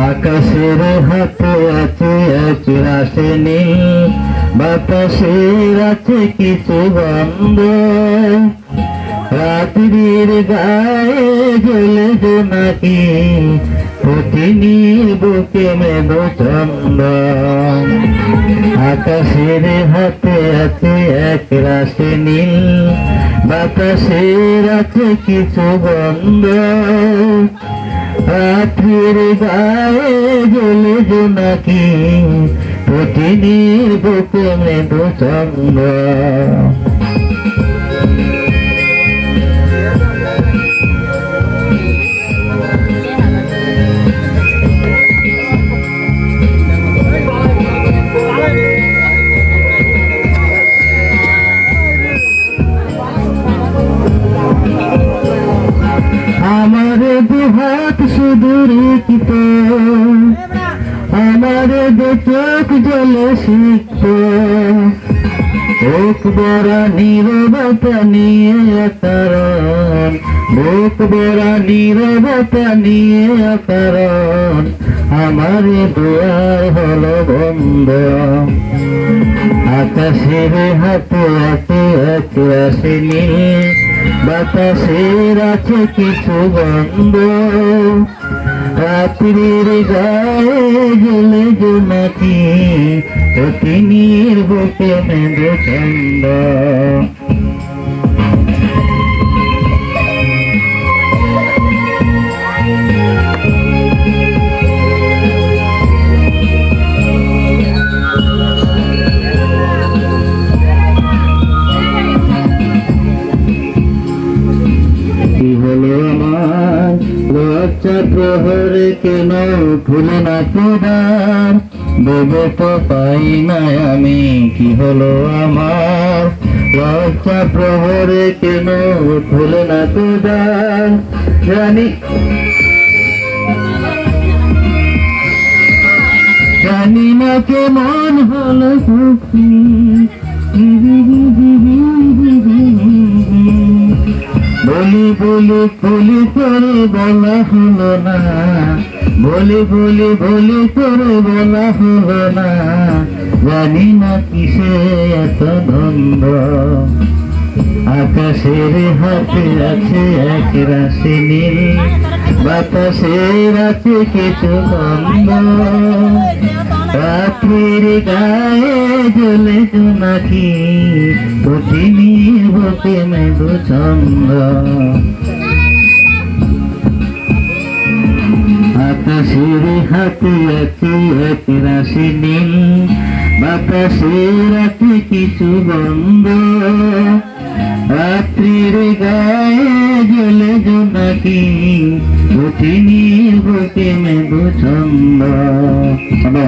আকাশের হাতে আছে এক রাশি নীল, বাতাসের আছে কিছু গন্ধ, রাত্রির গায়ে জ্বলে জোনাকি, পতিনীর বুকে মেঘ চন্দন। আকাশের হাতে আছে এক রাশি নীল, বাতাসের আছে কিছু গন্ধ, রাত্রির গায়ে জ্বলে জোনাকি, পতিনীর বুকে মেঘ চন্দন। আমার দুহাত সুদূরিত, আমার দু চোখ জলে সিক্ত, বুক বড়া নীরবতা নিয়ে কারণ, বুক বড়া নীরবতা নিয়ে কারণ, আমার দুয়ার হলো বন্ধ। আকাশের হাতে আছে এক রাশি নীল, বাতাসের আছে কিছু গন্ধ, রাত্রির গায়ে জ্বলে জোনাকি, পতিনীর বুকে মেঘ চন্দন। কি হলো আমার লজ্জা প্রহরে, কেন খুলে না তোমার ভেবে তো পাই না আমি। কি হলো আমার লজ্জা প্রহরে, কেন খুলে না তোমার, জানি জানি না কেমন হলো সুখী, বলি বলি বলি করে বলা হলো না, বলি বলি বলি করে বলা হলো না, জানি না কিসে এত দ্বন্দ্ব। আকাশের হাতে আছে এক রাশি নীল, বাতাসের আছে কিছু গন্ধ, রাত্রির গায়ে জ্বলে জোনাকি, পতিনীর বুকে মেঘ চন্দন। আকাশের হাতে আছে এক রাশি নীল, বাতাসের আছে কিছু গন্ধ, রাত্রির গায়ে জ্বলে জোনাকি, পতিনীর বুকে মেঘ চন্দন।